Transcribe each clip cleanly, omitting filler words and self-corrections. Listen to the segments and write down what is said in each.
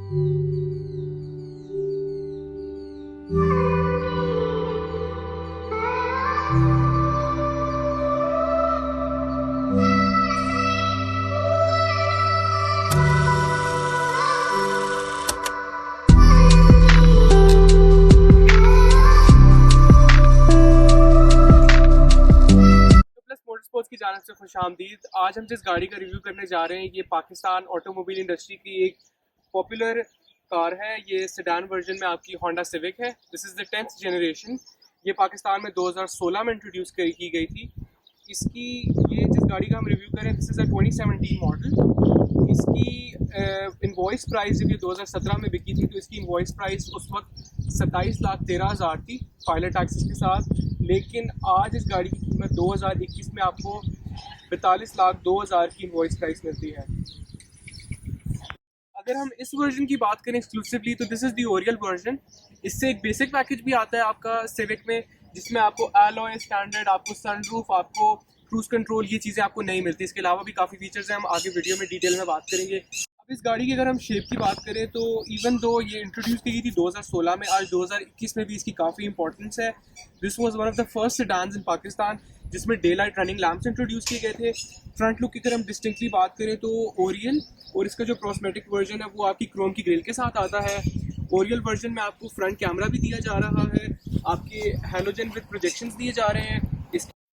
Motorsports की जानिब से खुशामदीद। आज हम जिस गाड़ी का रिव्यू करने जा रहे हैं ये पाकिस्तान ऑटोमोबाइल इंडस्ट्री की एक पॉपुलर कार है। ये सेडान वर्जन में आपकी होंडा सिविक है। This is the 10th generation. ये पाकिस्तान में 2016 में इंट्रोड्यूस की गई थी। इसकी ये जिस गाड़ी का हम रिव्यू करें दिस इज़ अ 2017 मॉडल। इसकी इनवॉइस प्राइस जब ये 2017 में बिकी थी तो इसकी इनवॉइस प्राइस उस वक्त 27,13,000 थी पायलट टैक्सेस के साथ। लेकिन आज इस गाड़ी की कीमत 2021 में आपको 42,02,000 की इनवॉइस प्राइस मिलती है। अगर हम इस वर्जन की बात करें एक्सक्लूसिवली तो this is the Oryol version. इससे एक बेसिक पैकेज भी आता है आपका सिविक में, जिसमें आपको एलॉय स्टैंडर्ड, आपको सनरूफ, आपको क्रूज कंट्रोल, ये चीज़ें आपको नहीं मिलती। इसके अलावा भी काफ़ी फीचर्स हैं, हम आगे वीडियो में डिटेल में बात करेंगे। अब इस गाड़ी की अगर हम शेप की बात करें तो इवन दो ये इंट्रोड्यूस की गई थी 2016 में, आज 2021 में भी इसकी काफ़ी इंपॉर्टेंस है। This was one of the first sedans in Pakistan जिसमें daylight running lamps introduce किए गए थे। फ्रंट लुक की अगर हम डिस्टिंक्टली बात करें तो ओरियल, और इसका जो कॉस्मेटिक वर्जन है वो आपकी क्रोम की ग्रिल के साथ आता है। ओरियल वर्जन में आपको फ्रंट कैमरा भी दिया जा रहा है, आपके हैलोजन विद प्रोजेक्शंस दिए जा रहे हैं।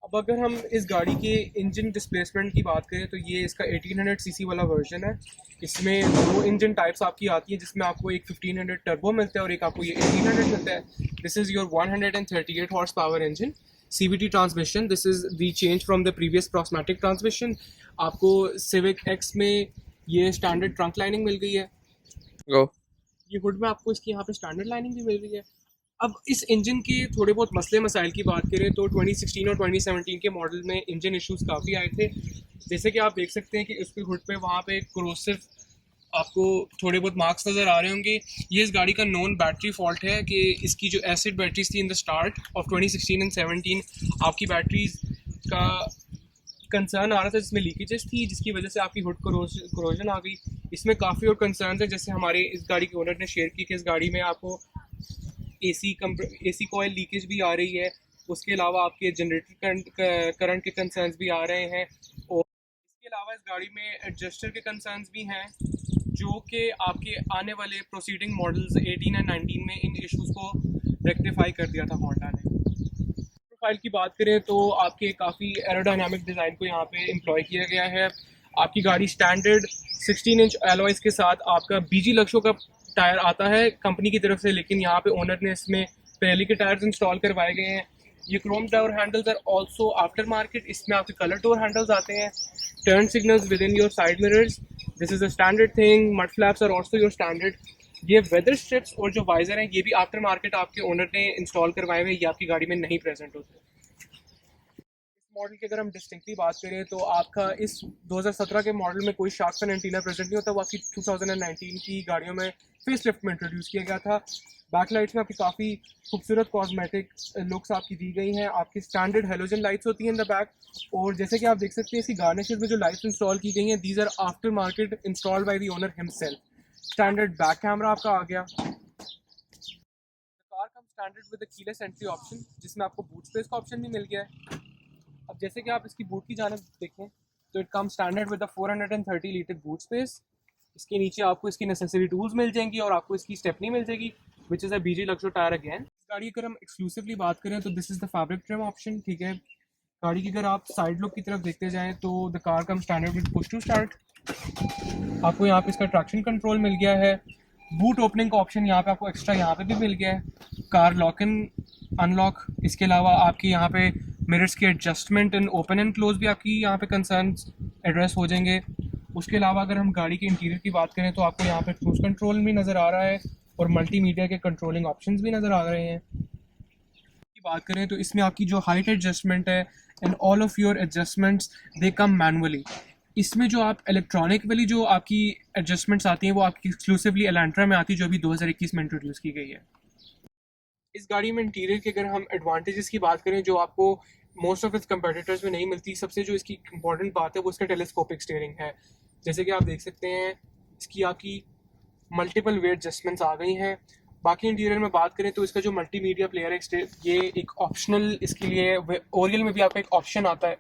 अब अगर हम इस गाड़ी के इंजन डिस्प्लेसमेंट की बात करें तो ये इसका 1800 सीसी वाला वर्जन है। इसमें दो इंजन टाइप्स आपकी आती हैं, जिसमें आपको एक 1500 टर्बो मिलता है और एक आपको ये 1800 मिलता है। This is your 138 horsepower engine CVT transmission. This is the change from the previous प्रॉस्मेटिक ट्रांसमिशन। आपको सिविक एक्स में ये स्टैंडर्ड ट्रंक लाइनिंग मिल गई है। गो ये हुड में आपको इसकी यहाँ पे स्टैंडर्ड लाइनिंग भी मिल रही है। अब इस इंजन के थोड़े बहुत मसले मसाइल की बात करें तो 2016 और 2017 के मॉडल में इंजन इश्यूज काफ़ी आए थे। जैसे कि आप देख सकते हैं कि इसके हुड पे वहाँ पे कोरोसिव आपको थोड़े बहुत मार्क्स नज़र आ रहे होंगे। ये इस गाड़ी का नॉन बैटरी फॉल्ट है कि इसकी जो एसिड बैटरीज थी in the start of 2016 and 17 आपकी बैटरीज का कंसर्न आ रहा था, जिसमें लीकेजेस थी जिसकी वजह से आपकी हुड कोरोजन आ गई। इसमें काफ़ी और कंसर्न है, जैसे हमारे इस गाड़ी के ओनर ने शेयर की कि इस गाड़ी में आपको एसी कॉयल लीकेज भी आ रही है। उसके अलावा आपके जनरेटर करंट के कंसर्न्स भी आ रहे हैं, और इसके अलावा इस गाड़ी में एडजस्टर के कंसर्न्स भी हैं, जो कि आपके आने वाले प्रोसीडिंग मॉडल्स 18 एंड 19 में इन इश्यूज़ को रेक्टिफाई कर दिया था होंडा ने। प्रोफाइल की बात करें तो आपके काफ़ी एरोडायनामिक डिज़ाइन को यहाँ पे एम्प्लॉय किया गया है। आपकी गाड़ी स्टैंडर्ड 16 इंच एलॉयज़ के साथ आपका BG लक्शो का टायर आता है कंपनी की तरफ से, लेकिन यहाँ पे ओनर ने इसमें पिरेली के टायर्स इंस्टॉल करवाए गए हैं। ये chrome door handles are also after market. इसमें आपके कलर डोर हैंडल्स आते हैं, turn signals with in your side mirrors, this is a standard thing. Mud flaps are also your standard. ये वेदर स्ट्रिप्स और जो वाइजर हैं ये भी आफ्टर मार्केट आपके ओनर ने इंस्टॉल करवाए हुए, ये आपकी गाड़ी में नहीं प्रेजेंट होते। मॉडल की अगर हम डिस्टिंक्टली बात करें तो आपका इस 2017 के मॉडल में कोई शार्क फिन एंटीना प्रेजेंट नहीं होता। वो आपकी 2019 की गाड़ियों में फेस लिफ्ट में इंट्रोड्यूस किया गया था। बैकलाइट्स में आपकी काफ़ी खूबसूरत कॉस्मेटिक लुक्स आपकी दी गई हैं। आपकी स्टैंडर्ड हेलोजन लाइट्स होती हैं इन द बैक, और जैसे कि आप देख सकते हैं इसकी गार्निशेस में जो लाइट्स इंस्टॉल की गई हैं these are after market installed by the owner himself. Standard back camera आपका आ गया। Car come standard with the keyless entry option, जिसमें आपको बूट स्पेस का ऑप्शन भी मिल गया है। अब जैसे कि आप इसकी बूट की जानिब देखें तो it come standard with the 430 litre boot space. इसके नीचे आपको इसकी नेसेसरी टूल्स मिल जाएंगी और आपको इसकी स्टेपनी मिल जाएगी विच इज़ अ BG लक्सो टायर अगेन। गाड़ी की अगर हम एक्सक्लूसिवली बात करें तो this is the fabric trim option, ठीक है। गाड़ी की अगर आप साइड लुक की तरफ देखते जाएं तो the car come standard with push to start. आपको यहाँ पे इसका ट्रैक्शन कंट्रोल मिल गया है। बूट ओपनिंग का ऑप्शन यहाँ पे आपको एक्स्ट्रा यहाँ पे भी मिल गया है। कार लॉक इन अनलॉक, इसके अलावा आपकी यहाँ पे मिरर्स के adjustment and open and close भी आपकी यहाँ पे कंसर्न्स एड्रेस हो जाएंगे। उसके अलावा अगर हम गाड़ी के इंटीरियर की बात करें तो आपको यहाँ पे क्रूज कंट्रोल भी नज़र आ रहा है और मल्टीमीडिया के कंट्रोलिंग ऑप्शंस भी नज़र आ रहे हैं। की बात करें तो इसमें आपकी जो हाइट एडजस्टमेंट है and all of your adjustments they come manually. इसमें जो आप इलेक्ट्रॉनिक वाली जो आपकी एडजस्टमेंट्स आती हैं वो आपकी एक्सक्लूसिवली एलेंट्रा में आती है, जो अभी 2021 में इंट्रोड्यूस की गई है। इस गाड़ी में इंटीरियर के अगर हम एडवांटेजेस की बात करें जो आपको मोस्ट ऑफ इस कंपेटिटर्स में नहीं मिलती, सबसे जो इसकी इंपॉर्टेंट बात है वो इसका टेलीस्कोपिक स्टीयरिंग है। जैसे कि आप देख सकते हैं इसकी आपकी मल्टीपल वेट एडजस्टमेंट्स आ गई हैं। बाकी इंटीरियर में बात करें तो इसका जो मल्टीमीडिया प्लेयर है ये एक ऑप्शनल इसके लिए ओरियल में भी आपका एक ऑप्शन आता है,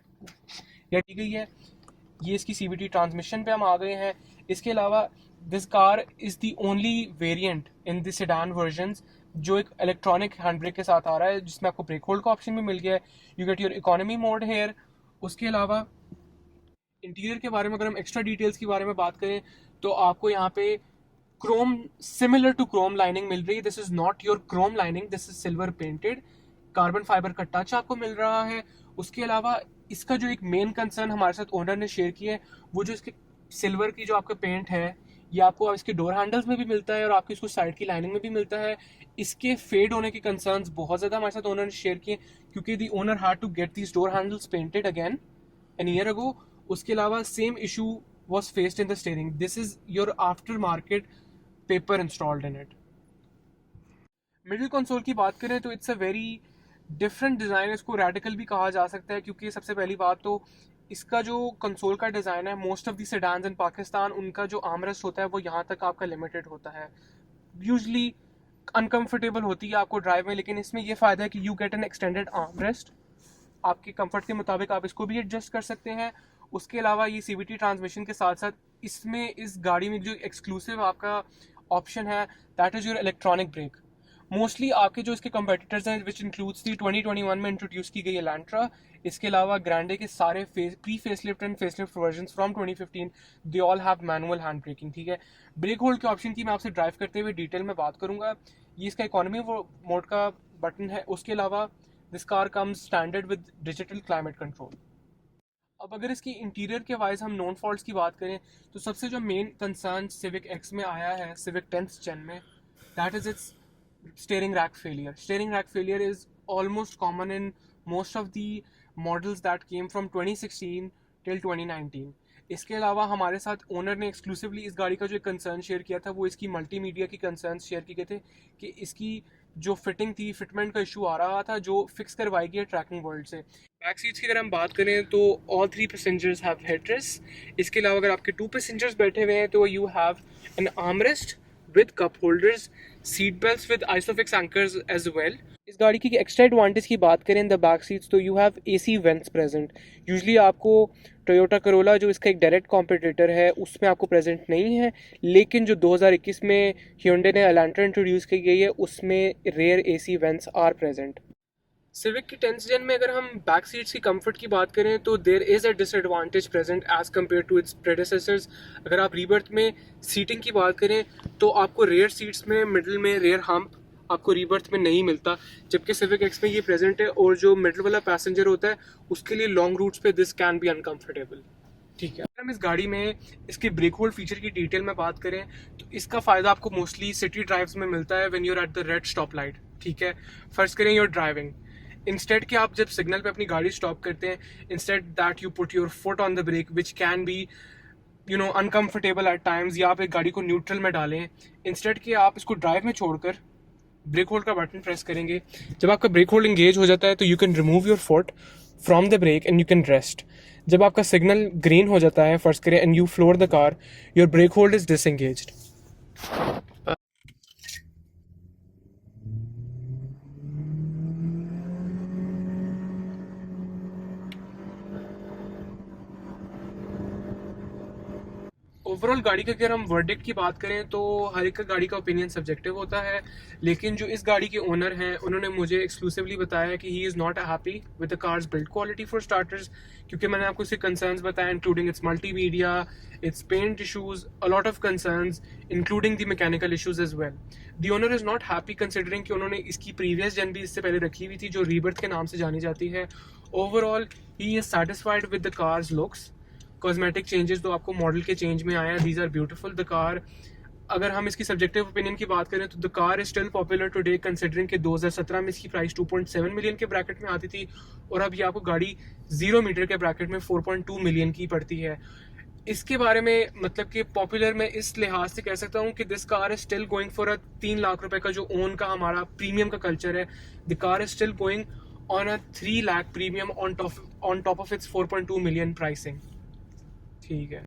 यह दी गई है। ये इसकी CVT ट्रांसमिशन पे हम आ गए हैं। इसके अलावा this car is the only variant in the sedan versions जो एक इलेक्ट्रॉनिक हैंड ब्रेक के साथ आ रहा है, जिसमें आपको ब्रेक होल्ड का ऑप्शन भी मिल गया है। You get your economy mode here. उसके अलावा इंटीरियर के बारे में अगर हम एक्स्ट्रा डिटेल्स के बारे में बात करें तो आपको यहाँ पे chrome similar to chrome lining मिल रही है। This is not your chrome lining, this is silver painted. Carbon fibre का टच आपको मिल रहा है। उसके अलावा इसका जो एक मेन कंसर्न हमारे साथ ओनर ने शेयर किया है, वो जो इसके सिल्वर की जो आपका पेंट है ये आपको इसके डोर हैंडल्स में भी मिलता है और आपकी इसको साइड की लाइनिंग में भी मिलता है। इसके फेड होने के कंसर्न्स बहुत ज़्यादा हमारे साथ ओनर ने शेयर किए, क्योंकि the owner had to get these door handles painted again an year ago. उसके अलावा same issue was faced in the steering. This is your aftermarket paper installed in it. Middle console की बात करें तो it's a very different design, इसको radical भी कहा जा सकता है, क्योंकि सबसे पहली बात तो इसका जो कंसोल का डिज़ाइन है, most of the sedans in Pakistan उनका जो आर्मरेस्ट होता है वो यहाँ तक आपका लिमिटेड होता है, यूजली अनकंफर्टेबल होती है आपको ड्राइव में। लेकिन इसमें ये फ़ायदा है कि you get an extended armrest, आपके कंफर्ट के मुताबिक आप इसको भी एडजस्ट कर सकते हैं। उसके अलावा ये CVT ट्रांसमिशन के साथ साथ इसमें इस गाड़ी में जो एक्सक्लूसिव आपका ऑप्शन है that is your electronic brake. Mostly आपके जो इसके कंपेटिटर्स हैं विच इंक्लूड्स दी 2021 में इंट्रोड्यूस की गई एलेंट्रा, इसके अलावा ग्रैंडे के सारे pre facelift and facelift versions from 2015 they all have manual hand braking. ठीक है, ब्रेक होल्ड के ऑप्शन की मैं आपसे ड्राइव करते हुए डिटेल में बात करूंगा। ये इसका इकोनॉमी मोड का बटन है। उसके अलावा this car comes standard with digital climate control. अब अगर इसकी इंटीरियर के वाइज हम नॉन फॉल्ट्स की बात करें तो सबसे जो मेन कंसर्न सिविक एक्स में आया है, सिविक 10th Gen में, that is it's steering rack failure. Steering rack failure is almost common in most of the models that came from 2016 till 2019. इसके अलावा हमारे साथ ओनर ने एक्सक्लूसिवली इस गाड़ी का जो कंसर्न शेयर किया था वो इसकी मल्टीमीडिया की कंसर्न शेयर किए गए थे कि इसकी जो फिटिंग थी, फिटमेंट का इशू आ रहा था जो फिक्स करवाई गई है ट्रैकिंग वर्ल्ड से। बैक सीट्स की अगर हम बात करें तो ऑल 3 पैसेंजर्स हैव हेडरेस्ट। इसके अलावा अगर आपके 2 पैसेंजर्स बैठे हुए हैं तो you have an armrest with cup holders, seat belts with isofix anchors as well. इस गाड़ी की एक्स्ट्रा एडवांटेज की बात करें इन द बैक सीट्स तो you have AC vents present. Usually आपको टोयोटा करोला जो इसका एक डायरेक्ट कॉम्पिटिटर है उसमें आपको प्रेजेंट नहीं है, लेकिन जो 2021 में Hyundai ने एलेंट्रा इंट्रोड्यूस की गई है उसमें rear AC vents are present. Civic की 10th Gen में अगर हम बैक सीट्स की कंफर्ट की बात करें तो there is a disadvantage present as compare to its predecessors. अगर आप रीबर्थ में सीटिंग की बात करें तो आपको रेयर सीट्स में मिडिल में रेयर हम्प आपको रीबर्थ में नहीं मिलता, जबकि सिविक एक्स में ये प्रेजेंट है। और जो मिडिल वाला पैसेंजर होता है उसके लिए लॉन्ग रूट्स पे दिस कैन बी अनकम्फर्टेबल। ठीक है, अगर हम इस गाड़ी में इसके ब्रेक होल्ड फीचर की डिटेल में बात करें तो इसका फ़ायदा आपको मोस्टली सिटी ड्राइव्स में मिलता है when you are at the red stop light. ठीक है, फर्स्ट करें योर ड्राइविंग, इंस्टेड कि आप जब सिग्नल पे अपनी गाड़ी स्टॉप करते हैं, instead that you put your foot on the brake which can be uncomfortable at times, या आप एक गाड़ी को न्यूट्रल में डालें, इंस्टेड कि आप इसको ड्राइव में छोड़कर ब्रेक होल्ड का बटन प्रेस करेंगे। जब आपका ब्रेक होल्ड इंगेज हो जाता है तो you can remove your foot from the brake and you can rest. जब आपका सिग्नल ग्रीन हो जाता है फर्स्ट करें and you floor the car, your brake hold is disengaged. Overall गाड़ी का अगर हम वर्डिक्ट की बात करें तो हर एक का गाड़ी का ओपिनियन सब्जेक्टिव होता है, लेकिन जो इस गाड़ी के ओनर हैं उन्होंने मुझे एक्सक्लूसिवली बताया है कि he is not happy with the car's build quality for starters, क्योंकि मैंने आपको इसके कंसर्न्स बताया including its multimedia, its paint issues, a lot of concerns including the mechanical issues as well. The owner is not happy considering कि उन्होंने इसकी previous जन भी इससे पहले रखी हुई थी जो रीबर्थ के नाम से जानी जाती है। Overall he is satisfied with the car's looks. Cosmetic changes तो आपको मॉडल के चेंज में आया है, these are beautiful. The car, अगर हम इसकी सब्जेक्टिव ओपिनियन की बात करें तो the car is still popular today considering कि 2017 में इसकी प्राइस 2.7 मिलियन के ब्रैकेट में आती थी और अब ये आपको गाड़ी 0 मीटर के ब्रैकेट में 4.2 मिलियन की पड़ती है। इसके बारे में मतलब कि पॉपुलर मैं इस लिहाज से कह सकता हूँ कि this car is still going for a 3 lakh रुपए का जो ओन का हमारा प्रीमियम का कल्चर है, the car is still going on a 3 lakh premium on top of its 4.2 million pricing. ठीक है।